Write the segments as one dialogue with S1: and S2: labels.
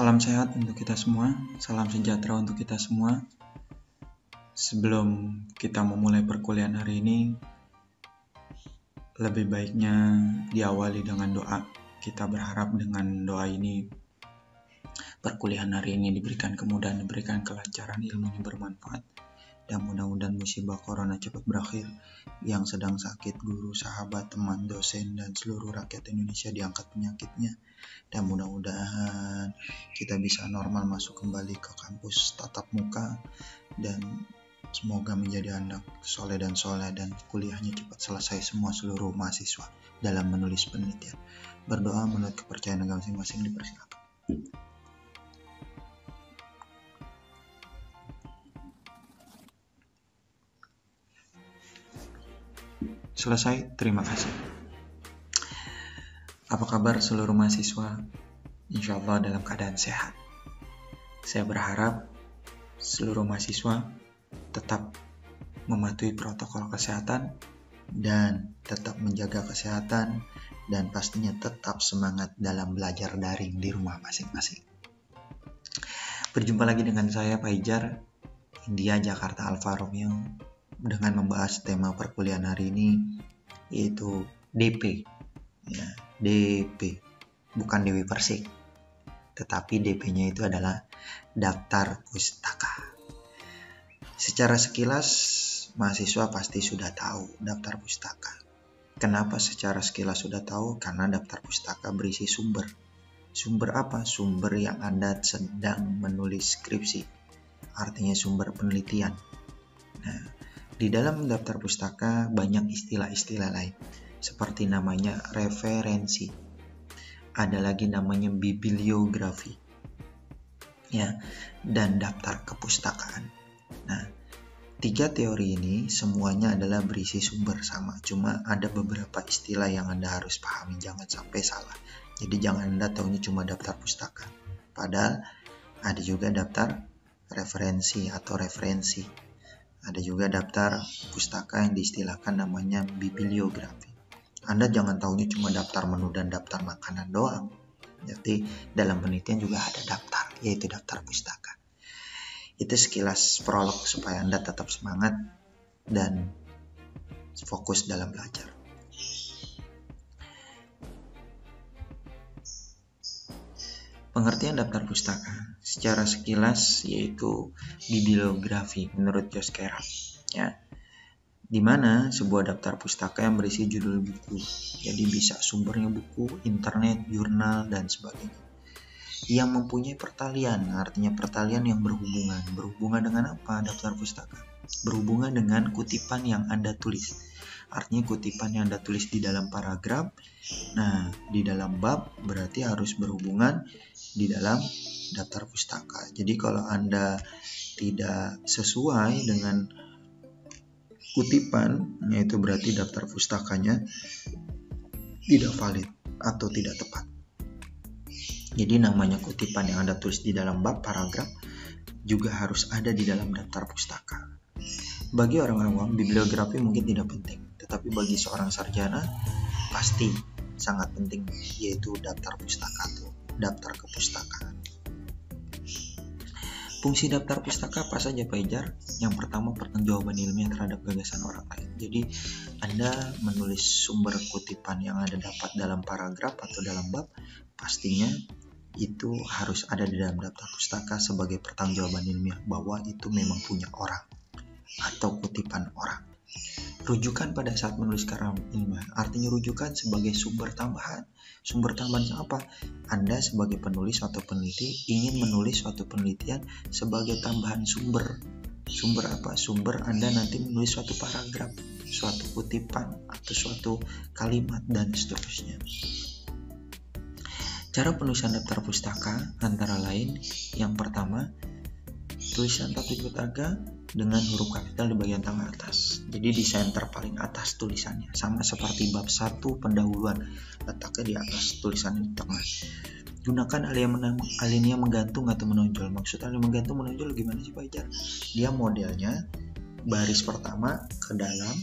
S1: Salam sehat untuk kita semua, salam sejahtera untuk kita semua. Sebelum kita memulai perkuliahan hari ini, lebih baiknya diawali dengan doa. Kita berharap dengan doa ini, perkuliahan hari ini diberikan kemudahan, diberikan kelancaran, ilmunya bermanfaat. Dan mudah-mudahan musibah corona cepat berakhir. Yang sedang sakit, guru, sahabat, teman, dosen, dan seluruh rakyat Indonesia diangkat penyakitnya. Dan mudah-mudahan kita bisa normal masuk kembali ke kampus tatap muka. Dan semoga menjadi anak soleh dan kuliahnya cepat selesai semua seluruh mahasiswa dalam menulis penelitian. Berdoa menurut kepercayaan agama masing-masing, dipersilakan. Selesai, terima kasih. Apa kabar seluruh mahasiswa? Insya Allah dalam keadaan sehat. Saya berharap seluruh mahasiswa tetap mematuhi protokol kesehatan dan tetap menjaga kesehatan dan pastinya tetap semangat dalam belajar daring di rumah masing-masing. Berjumpa lagi dengan saya Faijar, India Jakarta Alfa Romeo, dengan membahas tema perkuliahan hari ini, yaitu DP. Ya, DP, bukan Dewi Persik, tetapi DP-nya itu adalah daftar pustaka. Secara sekilas mahasiswa pasti sudah tahu daftar pustaka. Kenapa secara sekilas sudah tahu? Karena daftar pustaka berisi sumber. Sumber apa? Sumber yang Anda sedang menulis skripsi, artinya sumber penelitian. Nah, di dalam daftar pustaka banyak istilah-istilah lain, seperti namanya referensi. Ada lagi namanya bibliografi, ya, dan daftar kepustakaan. Nah, tiga teori ini semuanya adalah berisi sumber sama, cuma ada beberapa istilah yang Anda harus pahami, jangan sampai salah. Jadi jangan Anda taunya cuma daftar pustaka, padahal ada juga daftar referensi atau referensi. Ada juga daftar pustaka yang diistilahkan namanya bibliografi. Anda jangan taunya cuma daftar menu dan daftar makanan doang. Jadi dalam penelitian juga ada daftar, yaitu daftar pustaka. Itu sekilas prolog supaya Anda tetap semangat dan fokus dalam belajar. Pengertian daftar pustaka secara sekilas yaitu bibliografi menurut Josh Carroll, ya, di mana sebuah daftar pustaka yang berisi judul buku, jadi bisa sumbernya buku, internet, jurnal, dan sebagainya, yang mempunyai pertalian, artinya pertalian yang berhubungan dengan apa daftar pustaka? Berhubungan dengan kutipan yang Anda tulis, artinya kutipan yang Anda tulis di dalam paragraf. Nah, di dalam bab berarti harus berhubungan di dalam daftar pustaka. Jadi kalau Anda tidak sesuai dengan kutipan, yaitu berarti daftar pustakanya tidak valid atau tidak tepat. Jadi namanya kutipan yang Anda tulis di dalam bab paragraf juga harus ada di dalam daftar pustaka. Bagi orang awam, bibliografi mungkin tidak penting, tetapi bagi seorang sarjana pasti sangat penting, yaitu daftar pustaka atau daftar kepustakaan. Fungsi daftar pustaka apa saja, Faijar? Yang pertama, pertanggungjawaban ilmiah terhadap gagasan orang lain. Jadi Anda menulis sumber kutipan yang Anda dapat dalam paragraf atau dalam bab, pastinya itu harus ada di dalam daftar pustaka sebagai pertanggungjawaban ilmiah bahwa itu memang punya orang atau kutipan orang. Rujukan pada saat menulis karya ilmiah, artinya rujukan sebagai sumber tambahan. Sumber tambahan apa? Anda sebagai penulis atau peneliti ingin menulis suatu penelitian sebagai tambahan sumber. Sumber apa? Sumber Anda nanti menulis suatu paragraf, suatu kutipan, atau suatu kalimat, dan seterusnya. Cara penulisan daftar pustaka antara lain, yang pertama, tulisan tatip pustaka dengan huruf kapital di bagian tengah atas. Jadi di center paling atas tulisannya, sama seperti bab 1 pendahuluan, letaknya di atas, tulisannya di tengah. Gunakan alinea menggantung atau menonjol. Maksud alinea menggantung menonjol gimana sih, Pak Ijar? Dia modelnya baris pertama ke dalam,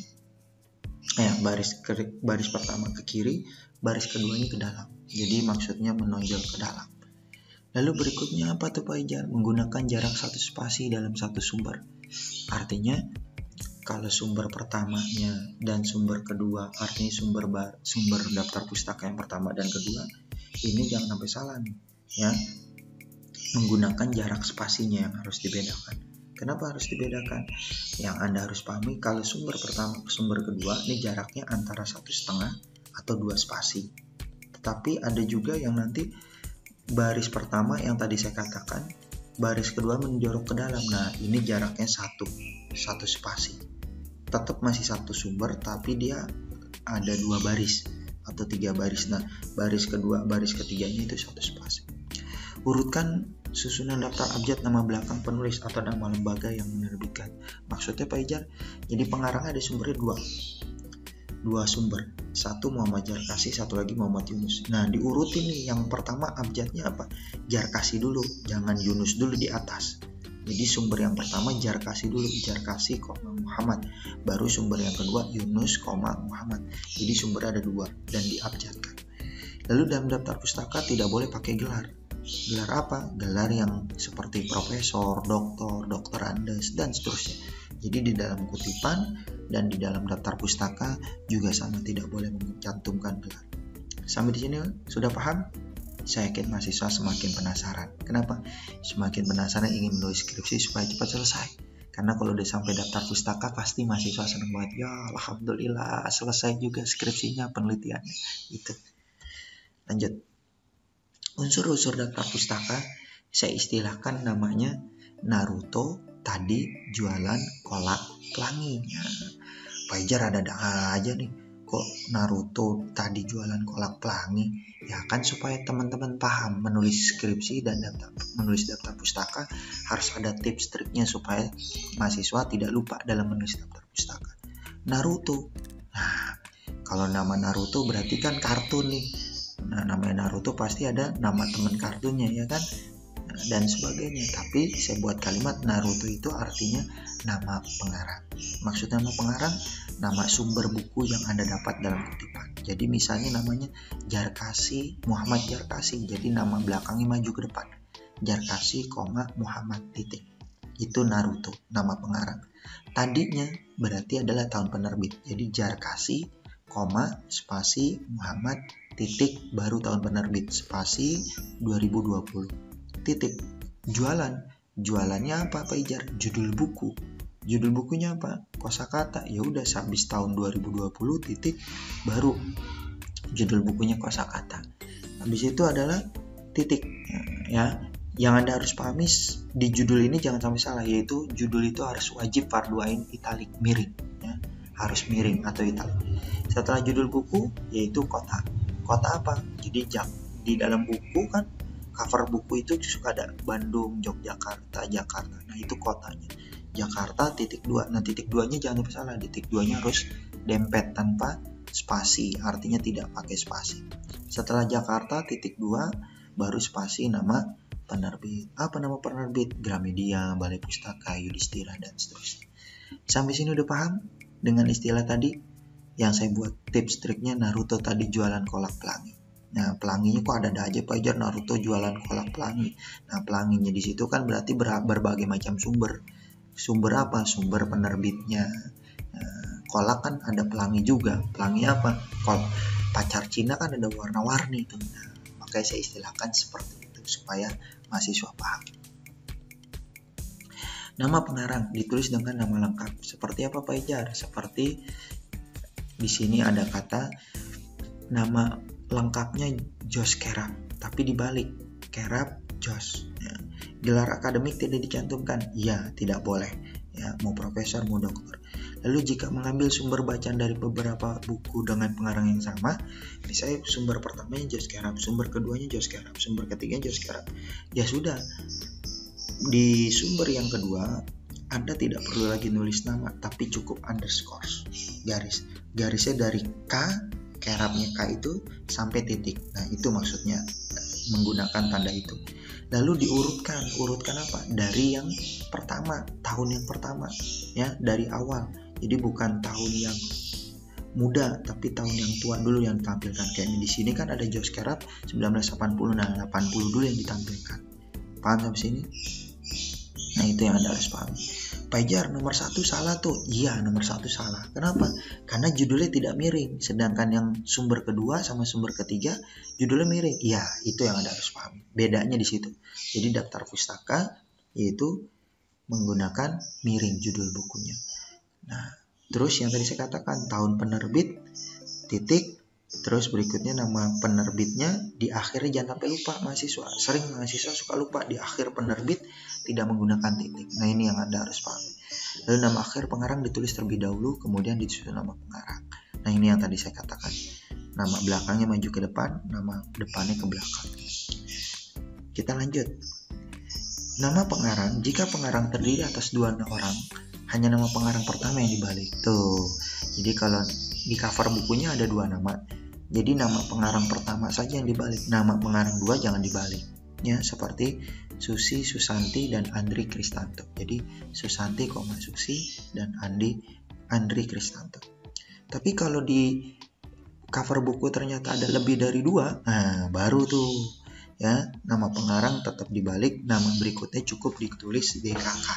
S1: baris pertama ke kiri, baris keduanya ke dalam. Jadi maksudnya menonjol ke dalam. Lalu berikutnya apa tuh Pak Ijar? Menggunakan jarak satu spasi dalam satu sumber. Artinya kalau sumber pertamanya dan sumber kedua, artinya sumber daftar pustaka yang pertama dan kedua, ini jangan sampai salah nih, ya. Menggunakan jarak spasinya yang harus dibedakan. Kenapa harus dibedakan? Yang Anda harus pahami, kalau sumber pertama ke sumber kedua, ini jaraknya antara 1,5 atau 2 spasi. Tetapi ada juga yang nanti baris pertama yang tadi saya katakan, baris kedua menjorok ke dalam. Nah, ini jaraknya satu spasi. Tetap masih satu sumber, tapi dia ada 2 baris atau 3 baris. Nah, baris kedua, baris ketiganya itu 1 spasi. Urutkan susunan daftar abjad nama belakang penulis atau nama lembaga yang menerbitkan. Maksudnya Pak Ijar, jadi pengarang ada sumbernya 2 sumber, satu Muhammad Jarkasi, satu lagi Muhammad Yunus. Nah, diurutin nih, yang pertama abjadnya apa? Jarkasi dulu, jangan Yunus dulu di atas. Jadi sumber yang pertama Jarkasi dulu, Jarkasi, Muhammad. Baru sumber yang kedua Yunus, Muhammad. Jadi sumber ada 2 dan diabjadkan. Lalu dalam daftar pustaka tidak boleh pakai gelar. Gelar apa? Gelar yang seperti profesor, dokter Andes, dan seterusnya. Jadi di dalam kutipan dan di dalam daftar pustaka juga sama, tidak boleh mencantumkan gelar. Sampai di sini sudah paham? Saya yakin mahasiswa semakin penasaran. Kenapa? Semakin penasaran ingin menulis skripsi supaya cepat selesai. Karena kalau udah sampai daftar pustaka pasti mahasiswa senang banget. Ya alhamdulillah selesai juga skripsinya, penelitiannya. Itu. Lanjut. Unsur-unsur daftar pustaka saya istilahkan namanya Naruto tadi jualan kolak pelangi. Ya, Pak Ijar ada aja nih, kok Naruto tadi jualan kolak pelangi? Ya kan supaya teman-teman paham menulis skripsi dan menulis daftar pustaka harus ada tips triknya supaya mahasiswa tidak lupa dalam menulis daftar pustaka. Naruto. Nah, kalau nama Naruto berarti kan kartun nih. Nah, namanya Naruto pasti ada nama teman kartunnya, ya kan? Dan sebagainya. Tapi saya buat kalimat Naruto itu artinya nama pengarang. Maksud nama pengarang, nama sumber buku yang Anda dapat dalam kutipan. Jadi misalnya namanya Jarkasi, Muhammad Jarkasi. Jadi nama belakangnya maju ke depan. Jarkasi, Muhammad, titik. Itu Naruto, nama pengarang. Tadinya berarti adalah tahun penerbit. Jadi Jarkasi, spasi, Muhammad, titik, baru tahun penerbit, spasi 2020. Titik. Jualannya apa Pak Ijar? Judul buku. Judul bukunya apa? Kosakata. Ya udah, habis tahun 2020 titik, baru judul bukunya kosakata. Habis itu adalah titik. Ya, yang Anda harus pahami di judul ini jangan sampai salah, yaitu judul itu harus wajib fardu ain italik, miring. Ya, harus miring atau italik. Setelah judul buku yaitu kota. Kota apa? Jadi di dalam buku kan cover buku itu suka ada Bandung, Yogyakarta, Jakarta. Nah, itu kotanya. Jakarta titik 2. Nah, titik 2-nya jangan lupa salah. Titik 2-nya harus dempet tanpa spasi. Artinya tidak pakai spasi. Setelah Jakarta titik 2 baru spasi nama penerbit. Apa nama penerbit? Gramedia, Balai Pustaka, Yudhistira, dan seterusnya. Sampai sini udah paham dengan istilah tadi yang saya buat tips triknya Naruto tadi jualan kolak pelangi. Nah, pelanginya kok ada aja Pak Ijar, Naruto jualan kolak pelangi. Nah, pelanginya di situ kan berarti berbagai macam sumber. Sumber apa? Sumber penerbitnya. Kolak kan ada pelangi juga. Pelangi apa? Pacar Cina kan ada warna-warni itu. Nah, makanya saya istilahkan seperti itu supaya mahasiswa paham. Nama pengarang ditulis dengan nama lengkap. Seperti apa Pak Ijar? Seperti di sini ada kata nama lengkapnya Jos Kerap, tapi dibalik Kerap Jos. Ya. Gelar akademik tidak dicantumkan, ya tidak boleh. Ya, mau profesor mau dokter. Lalu jika mengambil sumber bacaan dari beberapa buku dengan pengarang yang sama, misalnya sumber pertamanya Jos Kerap, sumber keduanya Jos Kerap, sumber ketiganya Jos Kerap, ya sudah. Di sumber yang kedua Anda tidak perlu lagi nulis nama, tapi cukup underscore, garisnya dari K, Kerapnya K itu sampai titik. Nah, itu maksudnya menggunakan tanda itu. Lalu urutkan apa? Dari yang pertama, tahun yang pertama, ya, dari awal. Jadi bukan tahun yang muda, tapi tahun yang tua dulu yang ditampilkan. Kayak di sini kan ada Josh Carap 1980, nah 80 dulu yang ditampilkan. Paham sampai sini? Nah itu yang Anda harus pahami. Pak Jar, nomor 1 salah tuh. Iya, nomor 1 salah. Kenapa? Karena judulnya tidak miring. Sedangkan yang sumber kedua sama sumber ketiga judulnya miring. Iya, itu yang Anda harus pahami. Bedanya di situ. Jadi daftar pustaka yaitu menggunakan miring judul bukunya. Nah, terus yang tadi saya katakan tahun penerbit, titik, terus berikutnya nama penerbitnya, di akhirnya jangan sampai lupa mahasiswa. Sering mahasiswa suka lupa di akhir penerbit tidak menggunakan titik. Nah ini yang Anda harus pahami. Lalu nama akhir pengarang ditulis terlebih dahulu, kemudian disusul nama pengarang. Nah ini yang tadi saya katakan. Nama belakangnya maju ke depan, nama depannya ke belakang. Kita lanjut. Nama pengarang, jika pengarang terdiri atas 2 orang, hanya nama pengarang pertama yang dibalik. Tuh. Jadi kalau di cover bukunya ada 2 nama. Jadi nama pengarang pertama saja yang dibalik. Nama pengarang 2 jangan dibalik. Ya, seperti Susi, Susanti, dan Andri Kristanto. Jadi Susanti, Susi, dan Andri Kristanto. Tapi kalau di cover buku ternyata ada lebih dari 2, nah baru tuh ya nama pengarang tetap dibalik, nama berikutnya cukup ditulis DKK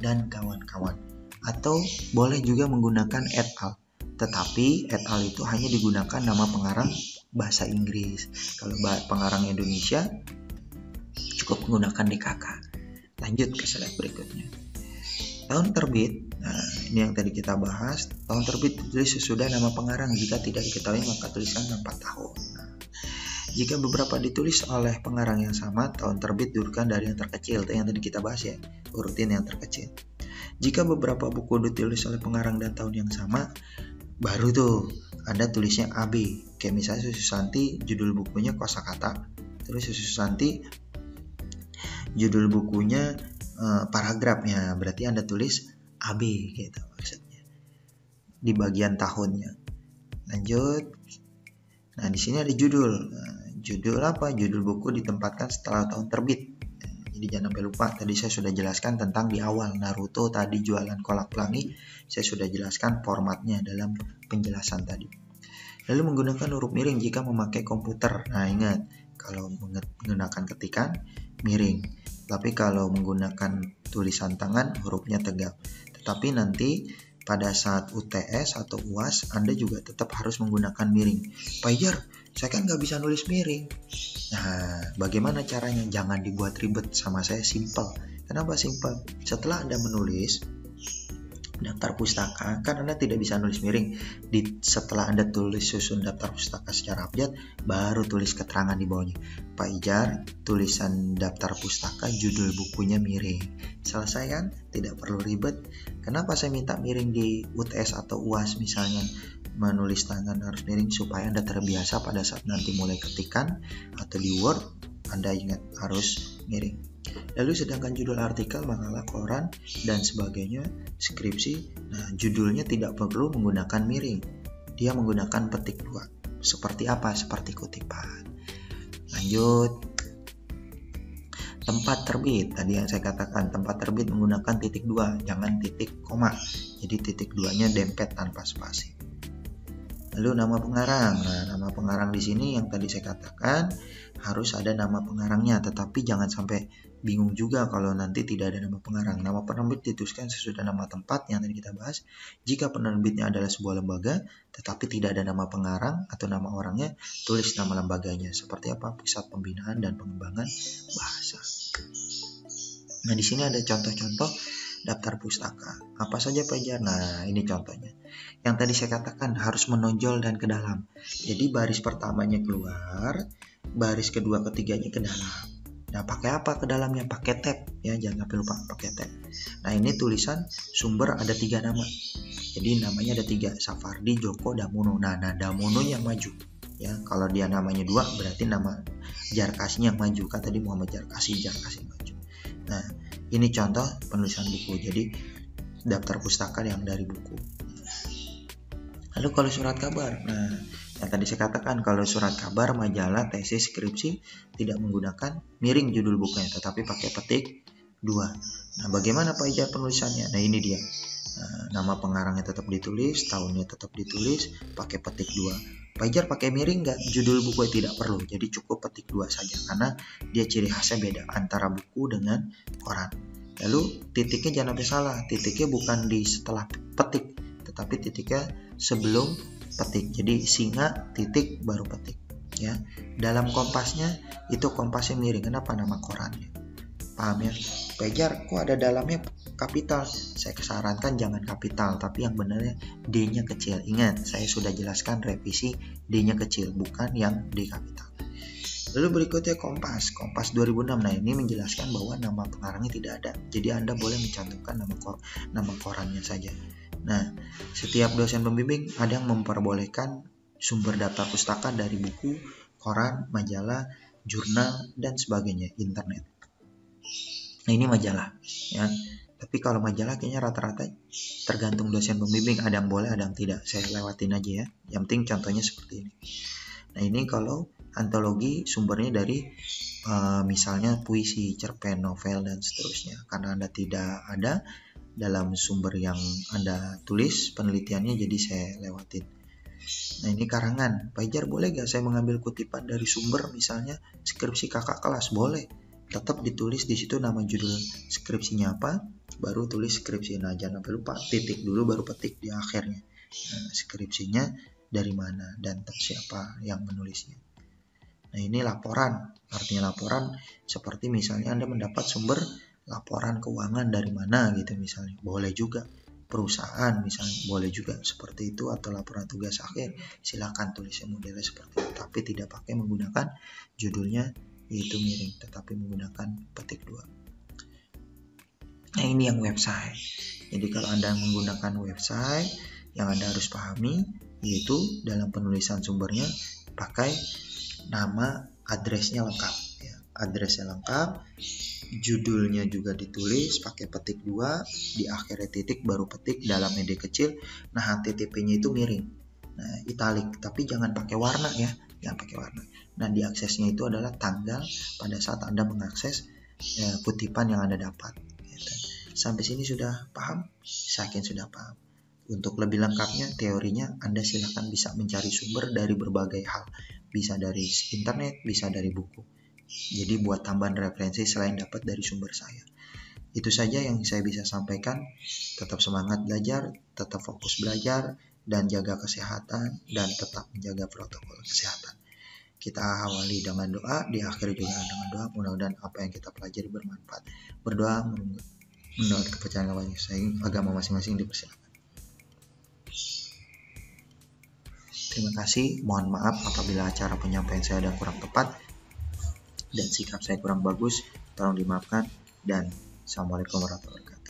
S1: dan kawan-kawan. Atau boleh juga menggunakan et al. Tetapi et al itu hanya digunakan nama pengarang bahasa Inggris. Kalau pengarang Indonesia cukup menggunakan DKK. Lanjut ke slide berikutnya. Tahun terbit, nah ini yang tadi kita bahas. Tahun terbit ditulis sesudah nama pengarang. Jika tidak diketahui maka tuliskan 4 tahun. Nah, jika beberapa ditulis oleh pengarang yang sama, tahun terbit diurutkan dari yang terkecil. Itu yang tadi kita bahas ya, urutin yang terkecil. Jika beberapa buku ditulis oleh pengarang dan tahun yang sama, baru tuh Anda tulisnya AB. Kayak misalnya Susanti judul bukunya kosakata, terus Susanti judul bukunya paragrafnya, berarti Anda tulis AB gitu maksudnya di bagian tahunnya. Lanjut. Nah, di sini ada judul. Judul apa? Judul buku ditempatkan setelah tahun terbit. Jadi jangan sampai lupa, tadi saya sudah jelaskan tentang di awal Naruto tadi jualan kolak pelangi, saya sudah jelaskan formatnya dalam penjelasan tadi. Lalu menggunakan huruf miring jika memakai komputer. Nah, ingat, kalau menggunakan ketikan miring. Tapi kalau menggunakan tulisan tangan hurufnya tegak. Tetapi nanti pada saat UTS atau UAS Anda juga tetap harus menggunakan miring. Pak Jar, saya kan nggak bisa nulis miring. Nah, bagaimana caranya? Jangan dibuat ribet, sama saya simple. Kenapa simple? Setelah Anda menulis daftar pustaka, kan Anda tidak bisa nulis miring. Setelah Anda tulis susun daftar pustaka secara abjad, baru tulis keterangan di bawahnya. Pak Ijar, tulisan daftar pustaka judul bukunya miring. Selesai kan? Tidak perlu ribet. Kenapa saya minta miring di UTS atau UAS misalnya? Menulis tangan harus miring supaya Anda terbiasa pada saat nanti mulai ketikan atau di Word, Anda ingat harus miring. Lalu sedangkan judul artikel, makalah, koran, dan sebagainya, skripsi, nah judulnya tidak perlu menggunakan miring. Dia menggunakan petik 2. Seperti apa? Seperti kutipan. Lanjut. Tempat terbit, tadi yang saya katakan, tempat terbit menggunakan titik 2, jangan titik koma. Jadi titik 2-nya dempet tanpa spasi. Lalu nama pengarang. Nah, nama pengarang di sini yang tadi saya katakan harus ada nama pengarangnya, tetapi jangan sampai bingung juga kalau nanti tidak ada nama pengarang. Nama penerbit dituliskan sesudah nama tempat yang tadi kita bahas. Jika penerbitnya adalah sebuah lembaga, tetapi tidak ada nama pengarang atau nama orangnya, tulis nama lembaganya. Seperti apa? Pusat Pembinaan dan Pengembangan Bahasa. Nah, di sini ada contoh-contoh daftar pustaka. Apa saja Pak Jar? Nah, ini contohnya. Yang tadi saya katakan harus menonjol dan ke dalam. Jadi baris pertamanya keluar, baris kedua ketiganya ke dalam. Nah, pakai apa ke dalamnya? Pakai tab ya, jangan sampai lupa pakai tab. Nah, ini tulisan sumber ada 3 nama. Jadi namanya ada 3, Safardi, Joko, Damono. Nah, Damono yang maju. Ya, kalau dia namanya 2 berarti nama Jarkasi yang maju. Kan tadi Muhammad Jarkasi maju. Nah, ini contoh penulisan buku. Jadi daftar pustaka yang dari buku. Lalu kalau surat kabar, nah yang tadi saya katakan kalau surat kabar, majalah, tesis, skripsi tidak menggunakan miring judul bukunya, tetapi pakai petik 2. Nah, bagaimana Pak Ijaz penulisannya? Nah, ini dia. Nama pengarangnya tetap ditulis, tahunnya tetap ditulis, pakai petik 2. Pajar pakai miring nggak? Judul buku tidak perlu, jadi cukup petik 2 saja karena dia ciri khasnya beda antara buku dengan koran. Lalu titiknya jangan sampai salah, titiknya bukan di setelah petik, tetapi titiknya sebelum petik. Jadi singa titik baru petik. Ya, dalam kompasnya itu kompasnya miring. Kenapa? Nama korannya. Paham ya? Pajar kok ada dalamnya kapital? Saya sarankan jangan kapital, tapi yang benarnya D-nya kecil. Ingat, saya sudah jelaskan revisi D-nya kecil, bukan yang D kapital. Lalu berikutnya Kompas 2006. Nah, ini menjelaskan bahwa nama pengarangnya tidak ada. Jadi Anda boleh mencantumkan nama korannya saja. Nah, setiap dosen pembimbing ada yang memperbolehkan sumber data pustaka dari buku, koran, majalah, jurnal, dan sebagainya, internet. Nah, ini majalah ya. Tapi kalau majalah kayaknya rata-rata tergantung dosen pembimbing, ada yang boleh, ada yang tidak. Saya lewatin aja ya. Yang penting contohnya seperti ini. Nah, ini kalau antologi sumbernya dari misalnya puisi, cerpen, novel, dan seterusnya. Karena Anda tidak ada dalam sumber yang Anda tulis penelitiannya, jadi saya lewatin. Nah, ini karangan. Pajar boleh gak saya mengambil kutipan dari sumber misalnya skripsi kakak kelas? Boleh. Tetap ditulis di situ nama judul skripsinya apa, baru tulis skripsi. Nah, jangan sampai lupa titik dulu baru petik di akhirnya. Nah, skripsinya dari mana dan siapa yang menulisnya. Nah, ini laporan. Artinya laporan seperti misalnya Anda mendapat sumber laporan keuangan dari mana gitu misalnya. Boleh juga. Perusahaan misalnya boleh juga seperti itu, atau laporan tugas akhir. Silakan tulisnya modelnya seperti itu, tapi tidak pakai menggunakan judulnya itu miring, tetapi menggunakan petik 2. Nah, ini yang website. Jadi kalau Anda menggunakan website, yang Anda harus pahami yaitu dalam penulisan sumbernya pakai nama, adresnya lengkap ya. Adresnya lengkap, judulnya juga ditulis pakai petik 2, di akhirnya titik baru petik, dalam D kecil. Nah, HTTP-nya itu miring. Nah, italik, tapi jangan pakai warna ya. Jangan pakai warna. Nah, di aksesnya itu adalah tanggal pada saat Anda mengakses kutipan yang Anda dapat. Gitu. Sampai sini sudah paham? Saya yakin sudah paham. Untuk lebih lengkapnya, teorinya Anda silakan bisa mencari sumber dari berbagai hal. Bisa dari internet, bisa dari buku. Jadi buat tambahan referensi selain dapat dari sumber saya. Itu saja yang saya bisa sampaikan. Tetap semangat belajar, tetap fokus belajar, dan jaga kesehatan, dan tetap menjaga protokol kesehatan. Kita awali dengan doa, diakhiri juga dengan doa. Mudah-mudahan apa yang kita pelajari bermanfaat. Berdoa menurut kepercayaan agama masing-masing dipersilakan. Terima kasih, mohon maaf apabila acara penyampaian saya ada kurang tepat dan sikap saya kurang bagus, tolong dimaafkan, dan Assalamualaikum warahmatullahi wabarakatuh.